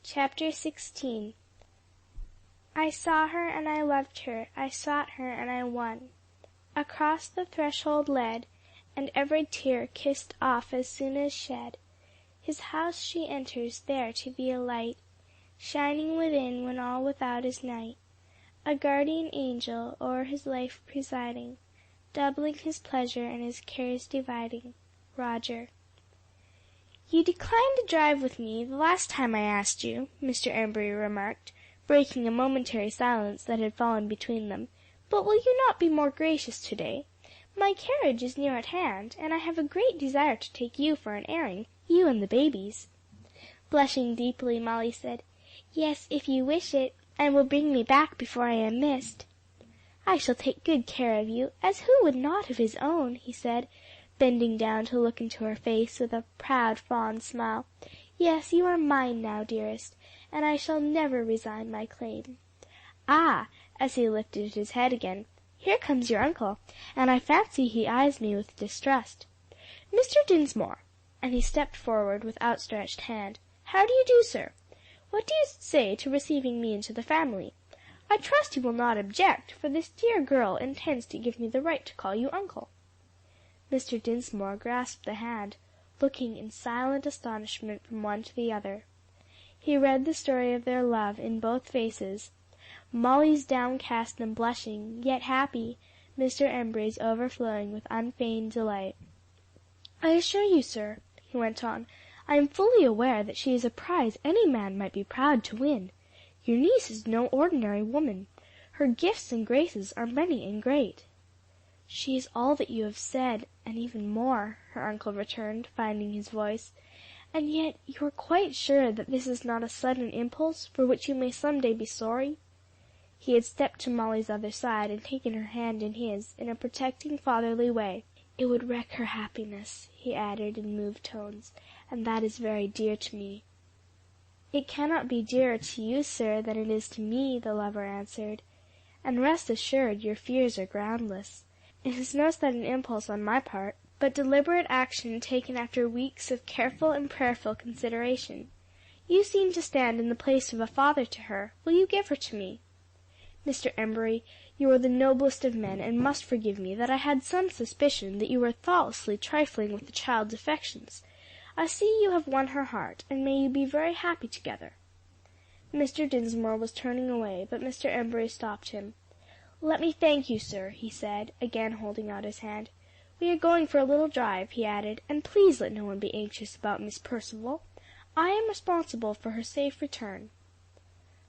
Chapter 16. I saw her and I loved her, I sought her and I won. Across the threshold led, and every tear kissed off as soon as shed. His house she enters, there to be a light, shining within when all without is night. A guardian angel o'er his life presiding, doubling his pleasure and his cares dividing. Roger. "You declined to drive with me the last time I asked you," Mr. Embury remarked, breaking a momentary silence that had fallen between them. "But will you not be more gracious to-day? My carriage is near at hand, and I have a great desire to take you for an airing, you and the babies." Blushing deeply, Molly said, "Yes, if you wish it, and will bring me back before I am missed." "I shall take good care of you, as who would not of his own?" he said, bending down to look into her face with a proud, fond smile. "Yes, you are mine now, dearest, and I shall never resign my claim. Ah," as he lifted his head again, "here comes your uncle, and I fancy he eyes me with distrust. Mr. Dinsmore," and he stepped forward with outstretched hand. "How do you do, sir? What do you say to receiving me into the family? I trust you will not object, for this dear girl intends to give me the right to call you uncle." Mr. Dinsmore grasped the hand, looking in silent astonishment from one to the other. He read the story of their love in both faces, Molly's downcast and blushing, yet happy, Mr. Embury's overflowing with unfeigned delight. "I assure you, sir," he went on, "I am fully aware that she is a prize any man might be proud to win. Your niece is no ordinary woman. Her gifts and graces are many and great." "She is all that you have said, and even more," her uncle returned, finding his voice. "And yet you are quite sure that this is not a sudden impulse for which you may some day be sorry?" He had stepped to Molly's other side and taken her hand in his in a protecting fatherly way. "It would wreck her happiness," he added in moved tones, "and that is very dear to me." "It cannot be dearer to you, sir, than it is to me," the lover answered, "and rest assured your fears are groundless. It is no sudden impulse on my part, but deliberate action taken after weeks of careful and prayerful consideration. You seem to stand in the place of a father to her. Will you give her to me? Mr. Embury, you are the noblest of men, and must forgive me that I had some suspicion that you were thoughtlessly trifling with the child's affections. I see you have won her heart, and may you be very happy together." Mr. Dinsmore was turning away, but Mr. Embury stopped him. "Let me thank you, sir," he said, again holding out his hand. "We are going for a little drive," he added, "and please let no one be anxious about Miss Percival. I am responsible for her safe return."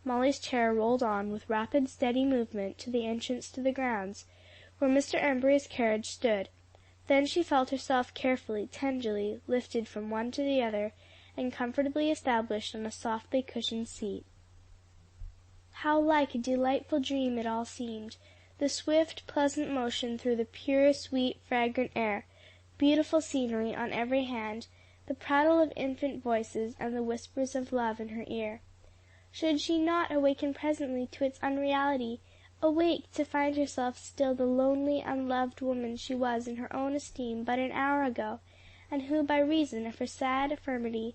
Molly's chair rolled on with rapid, steady movement to the entrance to the grounds, where Mr. Embury's carriage stood. Then she felt herself carefully, tenderly lifted from one to the other, and comfortably established on a softly cushioned seat. How like a delightful dream it all seemed, the swift, pleasant motion through the pure, sweet, fragrant air, beautiful scenery on every hand, the prattle of infant voices, and the whispers of love in her ear. Should she not awaken presently to its unreality, awake to find herself still the lonely, unloved woman she was in her own esteem but an hour ago, and who, by reason of her sad infirmity,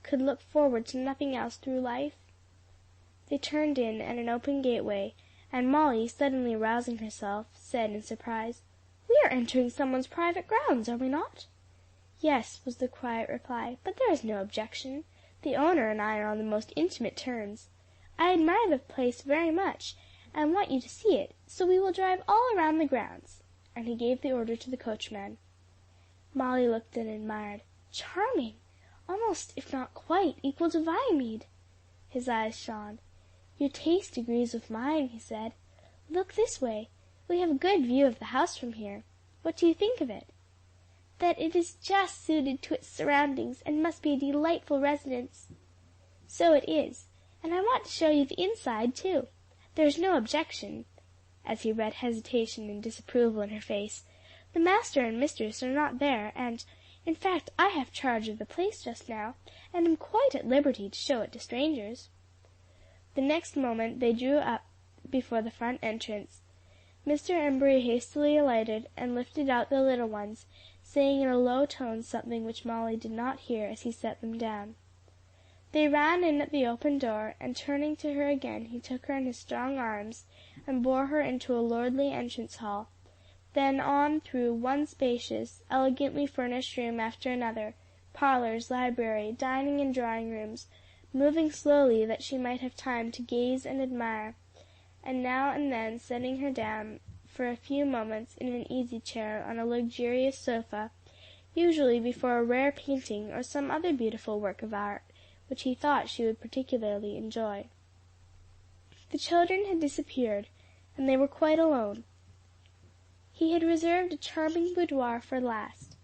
could look forward to nothing else through life? They turned in at an open gateway, and Molly, suddenly rousing herself, said in surprise, "We are entering someone's private grounds, are we not?" "Yes," was the quiet reply, "but there is no objection. The owner and I are on the most intimate terms. I admire the place very much, and want you to see it, so we will drive all around the grounds," and he gave the order to the coachman. Molly looked and admired. "Charming! Almost, if not quite, equal to Viamede." His eyes shone. "Your taste agrees with mine," he said. "Look this way. We have a good view of the house from here. What do you think of it?" "That it is just suited to its surroundings, and must be a delightful residence." "So it is, and I want to show you the inside too. There is no objection," as he read hesitation and disapproval in her face. "The master and mistress are not there, and, in fact, I have charge of the place just now, and am quite at liberty to show it to strangers." The next moment they drew up before the front entrance. Mr. Embury hastily alighted and lifted out the little ones, saying in a low tone something which Molly did not hear as he set them down. They ran in at the open door, and turning to her again, he took her in his strong arms, and bore her into a lordly entrance hall, then on through one spacious, elegantly furnished room after another, parlors, library, dining and drawing rooms, moving slowly that she might have time to gaze and admire, and now and then setting her down for a few moments in an easy chair on a luxurious sofa, usually before a rare painting or some other beautiful work of art, which he thought she would particularly enjoy. The children had disappeared, and they were quite alone. He had reserved a charming boudoir for last.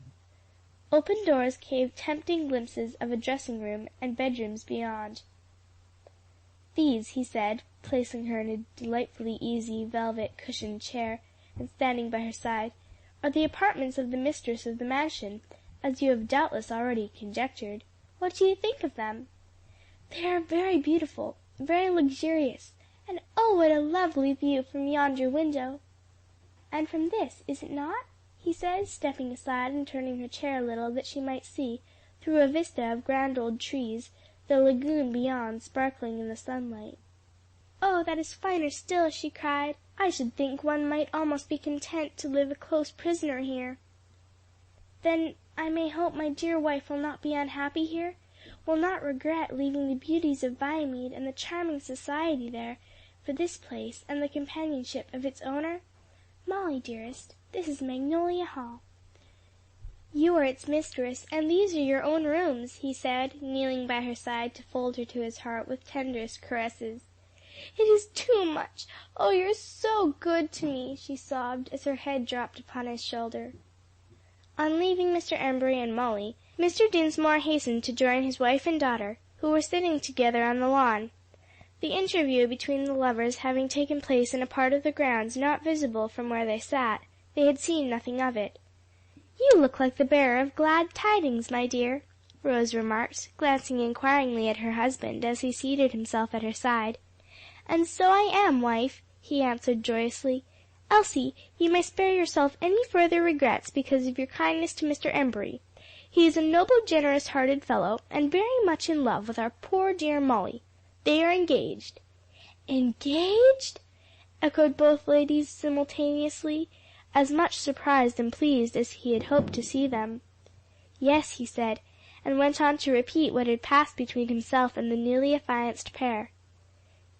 Open doors gave tempting glimpses of a dressing-room and bedrooms beyond. "These," he said, placing her in a delightfully easy, velvet-cushioned chair, and standing by her side, "are the apartments of the mistress of the mansion, as you have doubtless already conjectured. What do you think of them?" "They are very beautiful, very luxurious, and oh, what a lovely view from yonder window!" "And from this, is it not?" he said, stepping aside and turning her chair a little that she might see, through a vista of grand old trees, the lagoon beyond sparkling in the sunlight. "Oh, that is finer still!" she cried. "I should think one might almost be content to live a close prisoner here." "Then I may hope my dear wife will not be unhappy here? Will not regret leaving the beauties of Viamede and the charming society there for this place and the companionship of its owner? Molly, dearest, this is Magnolia Hall. You are its mistress, and these are your own rooms," he said, kneeling by her side to fold her to his heart with tenderest caresses. "It is too much! Oh, you're so good to me!" she sobbed, as her head dropped upon his shoulder. On leaving Mr. Embury and Molly, Mr. Dinsmore hastened to join his wife and daughter, who were sitting together on the lawn. The interview between the lovers having taken place in a part of the grounds not visible from where they sat, they had seen nothing of it. "You look like the bearer of glad tidings, my dear," Rose remarked, glancing inquiringly at her husband as he seated himself at her side. "And so I am, wife," he answered joyously. "Elsie, you may spare yourself any further regrets because of your kindness to Mr. Embury. He is a noble, generous-hearted fellow, and very much in love with our poor dear Molly. They are engaged." "Engaged?" echoed both ladies simultaneously, as much surprised and pleased as he had hoped to see them. "Yes," he said, and went on to repeat what had passed between himself and the newly affianced pair.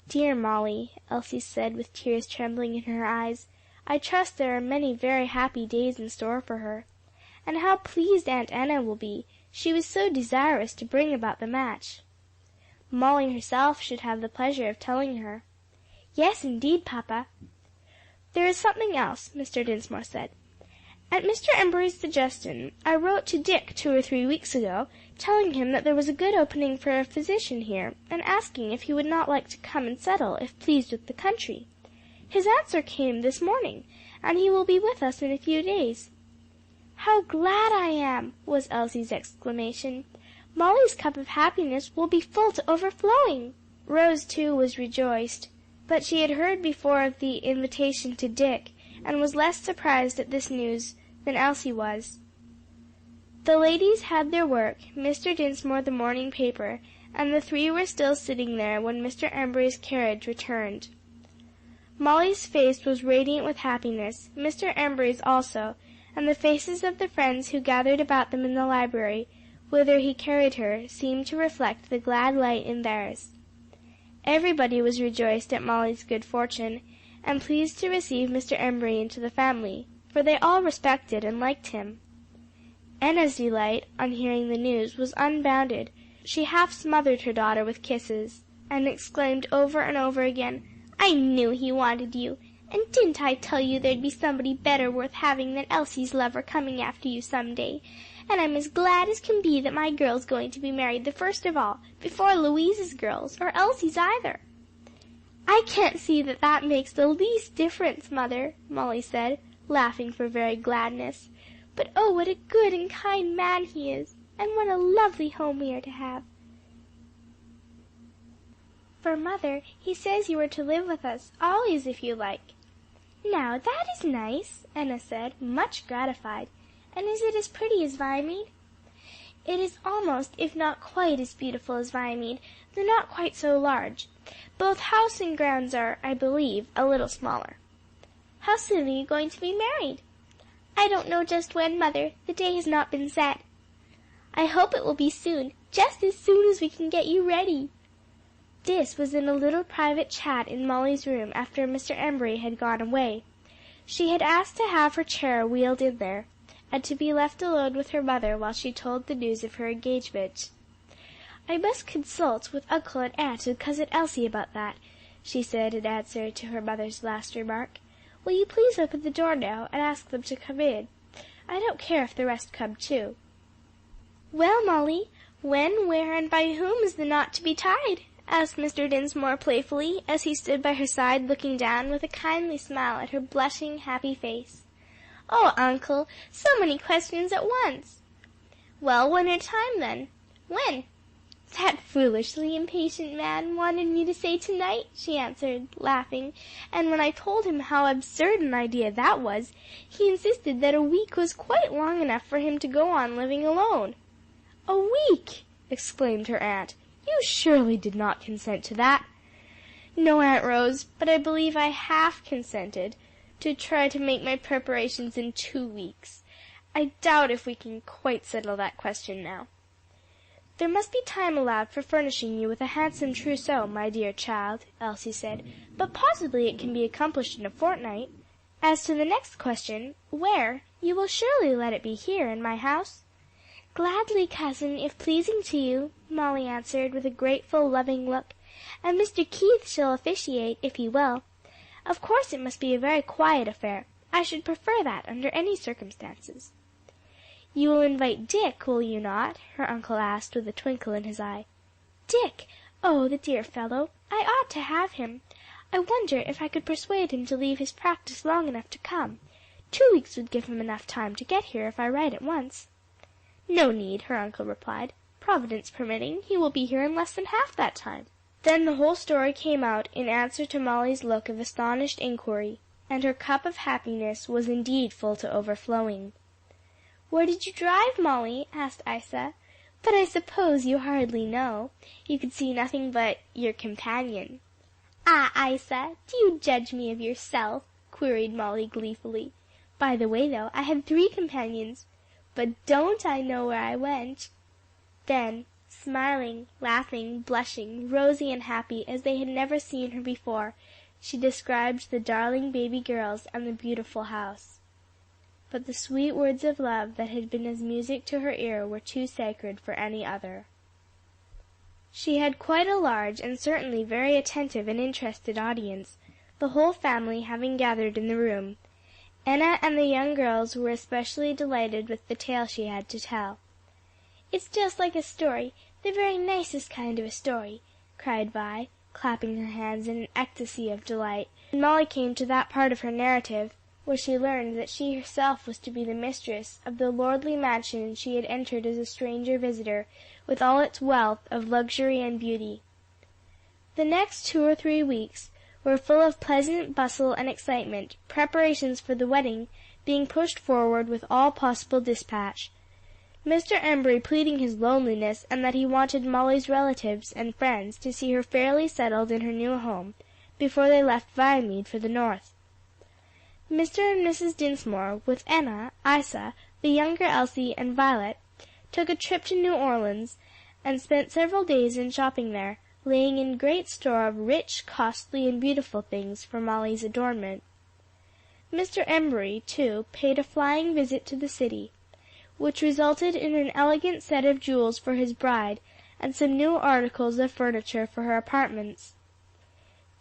"Dear Molly," Elsie said with tears trembling in her eyes, "I trust there are many very happy days in store for her. And how pleased Aunt Enna will be! She was so desirous to bring about the match." "Molly herself should have the pleasure of telling her." "Yes, indeed, papa." "There is something else," Mr. Dinsmore said. "At Mr. Embury's suggestion, I wrote to Dick 2 or 3 weeks ago, telling him that there was a good opening for a physician here, and asking if he would not like to come and settle if pleased with the country. His answer came this morning, and he will be with us in a few days." "How glad I am!" was Elsie's exclamation. "Molly's cup of happiness will be full to overflowing." Rose, too, was rejoiced, but she had heard before of the invitation to Dick, and was less surprised at this news than Elsie was. The ladies had their work, Mr. Dinsmore the morning paper, and the three were still sitting there when Mr. Embury's carriage returned. Molly's face was radiant with happiness, Mr. Embury's also, and the faces of the friends who gathered about them in the library, whither he carried her, seemed to reflect the glad light in theirs. Everybody was rejoiced at Molly's good fortune, and pleased to receive Mr. Embury into the family, for they all respected and liked him. Enna's delight, on hearing the news, was unbounded. She half smothered her daughter with kisses, and exclaimed over and over again, "I knew he wanted you, and didn't I tell you there'd be somebody better worth having than Elsie's lover coming after you some day? And I'm as glad as can be that my girl's going to be married the first of all, before Louise's girls, or Elsie's either." "I can't see that that makes the least difference, mother," Molly said, laughing for very gladness. "But oh, what a good and kind man he is, and what a lovely home we are to have. For mother, he says you are to live with us always if you like." "Now that is nice," Enna said, much gratified. "And is it as pretty as Viamede?" It is almost, if not quite, as beautiful as Viamede, though not quite so large. Both house and grounds are, I believe, a little smaller." "How soon are you going to be married?" "I don't know just when, Mother. The day has not been set." "I hope it will be soon, just as soon as we can get you ready." This was in a little private chat in Molly's room after Mr. Embury had gone away. She had asked to have her chair wheeled in there, and to be left alone with her mother while she told the news of her engagement. "I must consult with Uncle and Aunt and Cousin Elsie about that," she said in answer to her mother's last remark. "Will you please open the door now, and ask them to come in? I don't care if the rest come too." "Well, Molly, when, where, and by whom is the knot to be tied?" asked Mr. Dinsmore playfully, as he stood by her side looking down with a kindly smile at her blushing, happy face. "Oh, Uncle, so many questions at once!" "Well, when or time, then?" "When?" "That foolishly impatient man wanted me to say tonight," she answered, laughing, "and when I told him how absurd an idea that was, he insisted that a week was quite long enough for him to go on living alone." "A week!" exclaimed her aunt. "You surely did not consent to that?" "No, Aunt Rose, but I believe I half consented to try to make my preparations in 2 weeks. I doubt if we can quite settle that question now." "There must be time allowed for furnishing you with a handsome trousseau, my dear child," Elsie said, "but possibly it can be accomplished in a fortnight. As to the next question, where, you will surely let it be here in my house?" "Gladly, cousin, if pleasing to you," Molly answered with a grateful, loving look, "and Mr. Keith shall officiate, if he will. Of course it must be a very quiet affair. I should prefer that under any circumstances." "You will invite Dick, will you not?" her uncle asked with a twinkle in his eye. "Dick! Oh, the dear fellow! I ought to have him. I wonder if I could persuade him to leave his practice long enough to come. 2 weeks would give him enough time to get here if I write at once." "No need," her uncle replied. "Providence permitting, he will be here in less than half that time." Then the whole story came out in answer to Molly's look of astonished inquiry, and her cup of happiness was indeed full to overflowing. "Where did you drive, Molly?" asked Isa. "But I suppose you hardly know. You could see nothing but your companion." "Ah, Isa, do you judge me of yourself?" queried Molly gleefully. "By the way, though, I had 3 companions. But don't I know where I went?" Then, smiling, laughing, blushing, rosy and happy as they had never seen her before, she described the darling baby girls and the beautiful house. But the sweet words of love that had been as music to her ear were too sacred for any other. She had quite a large and certainly very attentive and interested audience, the whole family having gathered in the room. Enna and the young girls were especially delighted with the tale she had to tell. "It's just like a story, the very nicest kind of a story," cried Vi, clapping her hands in an ecstasy of delight, when Molly came to that part of her narrative where she learned that she herself was to be the mistress of the lordly mansion she had entered as a stranger visitor, with all its wealth of luxury and beauty. The next 2 or 3 weeks were full of pleasant bustle and excitement, preparations for the wedding being pushed forward with all possible dispatch. Mr. Embury pleading his loneliness and that he wanted Molly's relatives and friends to see her fairly settled in her new home before they left Viamede for the north. Mr. and Mrs. Dinsmore, with Enna, Isa, the younger Elsie, and Violet, took a trip to New Orleans, and spent several days in shopping there, laying in great store of rich, costly, and beautiful things for Molly's adornment. Mr. Embury, too, paid a flying visit to the city, which resulted in an elegant set of jewels for his bride, and some new articles of furniture for her apartments.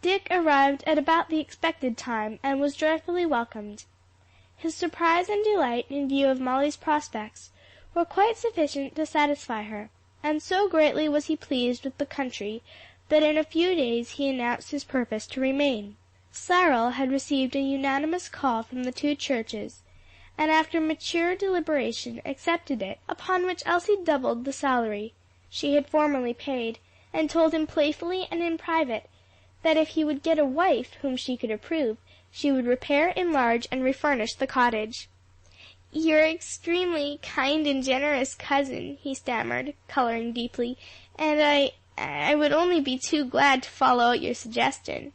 Dick arrived at about the expected time, and was joyfully welcomed. His surprise and delight in view of Molly's prospects were quite sufficient to satisfy her, and so greatly was he pleased with the country that in a few days he announced his purpose to remain. Cyril had received a unanimous call from the 2 churches, and after mature deliberation accepted it, upon which Elsie doubled the salary she had formerly paid, and told him playfully and in private that if he would get a wife whom she could approve, she would repair, enlarge, and refurnish the cottage. "You're extremely kind and generous, cousin," he stammered, coloring deeply, "and I would only be too glad to follow out your suggestion."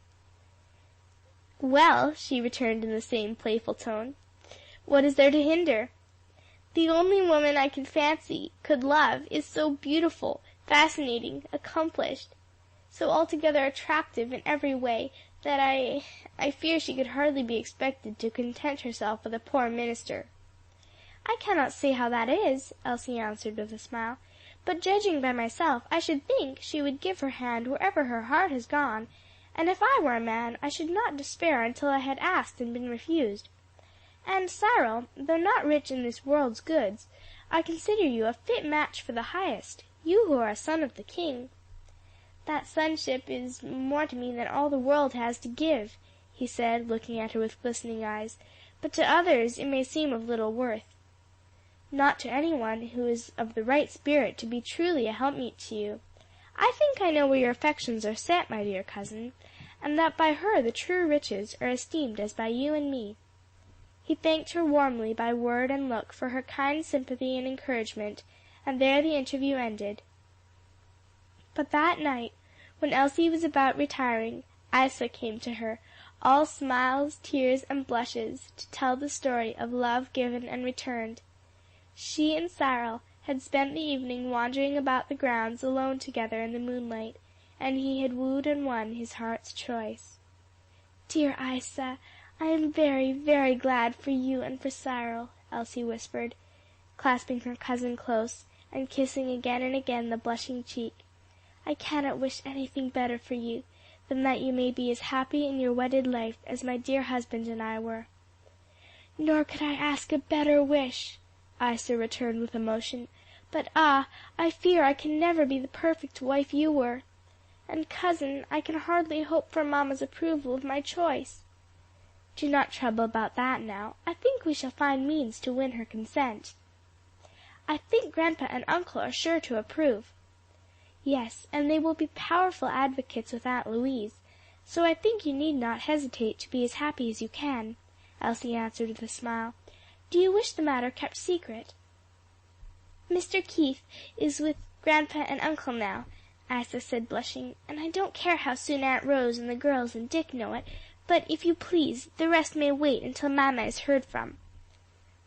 "Well," she returned in the same playful tone, "what is there to hinder? The only woman I could fancy could love is so beautiful, fascinating, accomplished, so altogether attractive in every way that I fear she could hardly be expected to content herself with a poor minister." "I cannot say how that is," Elsie answered with a smile, "but judging by myself, I should think she would give her hand wherever her heart has gone, and if I were a man I should not despair until I had asked and been refused. And, Cyril, though not rich in this world's goods, I consider you a fit match for the highest, you who are a son of the King." "That sonship is more to me than all the world has to give," he said, looking at her with glistening eyes, "but to others it may seem of little worth." "Not to anyone who is of the right spirit to be truly a helpmeet to you. I think I know where your affections are set, my dear cousin, and that by her the true riches are esteemed as by you and me." He thanked her warmly by word and look for her kind sympathy and encouragement, and there the interview ended. But that night, when Elsie was about retiring, Isa came to her, all smiles, tears, and blushes, to tell the story of love given and returned. She and Cyril had spent the evening wandering about the grounds alone together in the moonlight, and he had wooed and won his heart's choice. "Dear Isa, I am very, very glad for you and for Cyril," Elsie whispered, clasping her cousin close, and kissing again and again the blushing cheek. "I cannot wish anything better for you than that you may be as happy in your wedded life as my dear husband and I were." "Nor could I ask a better wish," Isa returned with emotion, "but I fear I can never be the perfect wife you were. And, cousin, I can hardly hope for mamma's approval of my choice." "Do not trouble about that now. I think we shall find means to win her consent." "I think grandpa and uncle are sure to approve." "Yes, and they will be powerful advocates with Aunt Louise, so I think you need not hesitate to be as happy as you can," Elsie answered with a smile. "Do you wish the matter kept secret?" "Mr. Keith is with grandpa and uncle now," Isa said, blushing, "and I don't care how soon Aunt Rose and the girls and Dick know it, but if you please, the rest may wait until mamma is heard from."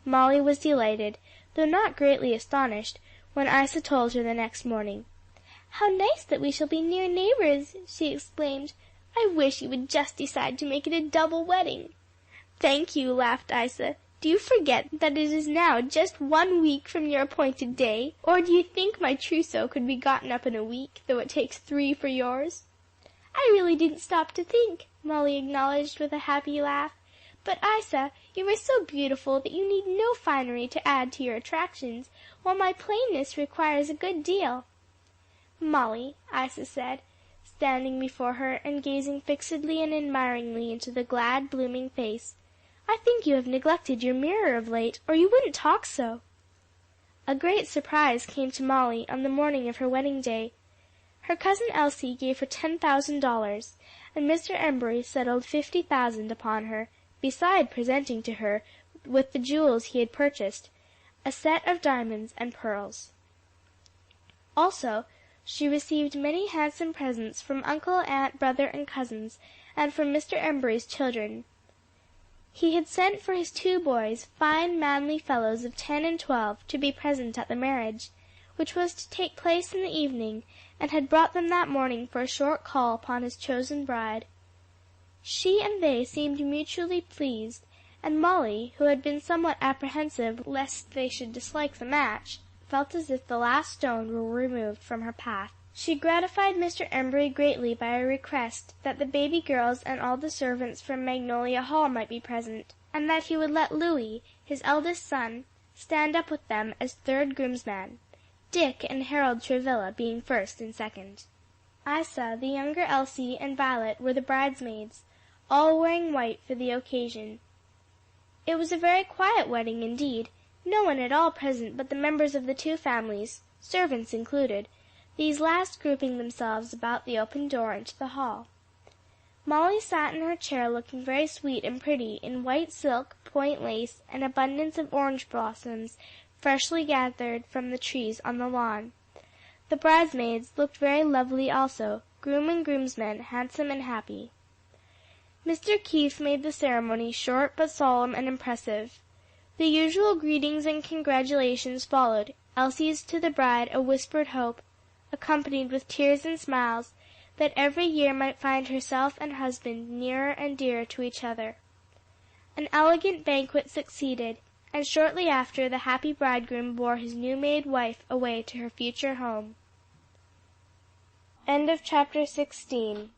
Molly was delighted, though not greatly astonished, when Isa told her the next morning. "How nice that we shall be near neighbors!" she exclaimed. "I wish you would just decide to make it a double wedding." "Thank you," laughed Isa. "Do you forget that it is now just 1 week from your appointed day? Or do you think my trousseau could be gotten up in a week, though it takes 3 for yours?" "I really didn't stop to think," Molly acknowledged with a happy laugh. "But, Isa, you are so beautiful that you need no finery to add to your attractions, while my plainness requires a good deal." "Molly," Isa said, standing before her and gazing fixedly and admiringly into the glad, blooming face, "I think you have neglected your mirror of late, or you wouldn't talk so." A great surprise came to Molly on the morning of her wedding day. Her cousin Elsie gave her $10,000, and Mr. Embury settled $50,000 upon her, beside presenting to her, with the jewels he had purchased, a set of diamonds and pearls. Also, she received many handsome presents from uncle, aunt, brother, and cousins, and from Mr. Embury's children. He had sent for his 2 boys, fine manly fellows of 10 and 12, to be present at the marriage, which was to take place in the evening, and had brought them that morning for a short call upon his chosen bride. She and they seemed mutually pleased, and Molly, who had been somewhat apprehensive lest they should dislike the match, felt as if the last stone were removed from her path. She gratified Mr. Embury greatly by a request that the baby girls and all the servants from Magnolia Hall might be present, and that he would let Louis, his eldest son, stand up with them as third groomsman, Dick and Harold Travilla being first and second. Isa, the younger Elsie, and Violet were the bridesmaids, all wearing white for the occasion. It was a very quiet wedding indeed, no one at all present but the members of the 2 families, servants included, these last grouping themselves about the open door into the hall. Molly sat in her chair looking very sweet and pretty in white silk, point lace, and abundance of orange blossoms freshly gathered from the trees on the lawn. The bridesmaids looked very lovely also, groom and groomsmen handsome and happy. Mr. Keith made the ceremony short but solemn and impressive. The usual greetings and congratulations followed, Elsie's to the bride a whispered hope, accompanied with tears and smiles, that every year might find herself and husband nearer and dearer to each other. An elegant banquet succeeded, and shortly after the happy bridegroom bore his new-made wife away to her future home. End of chapter 16.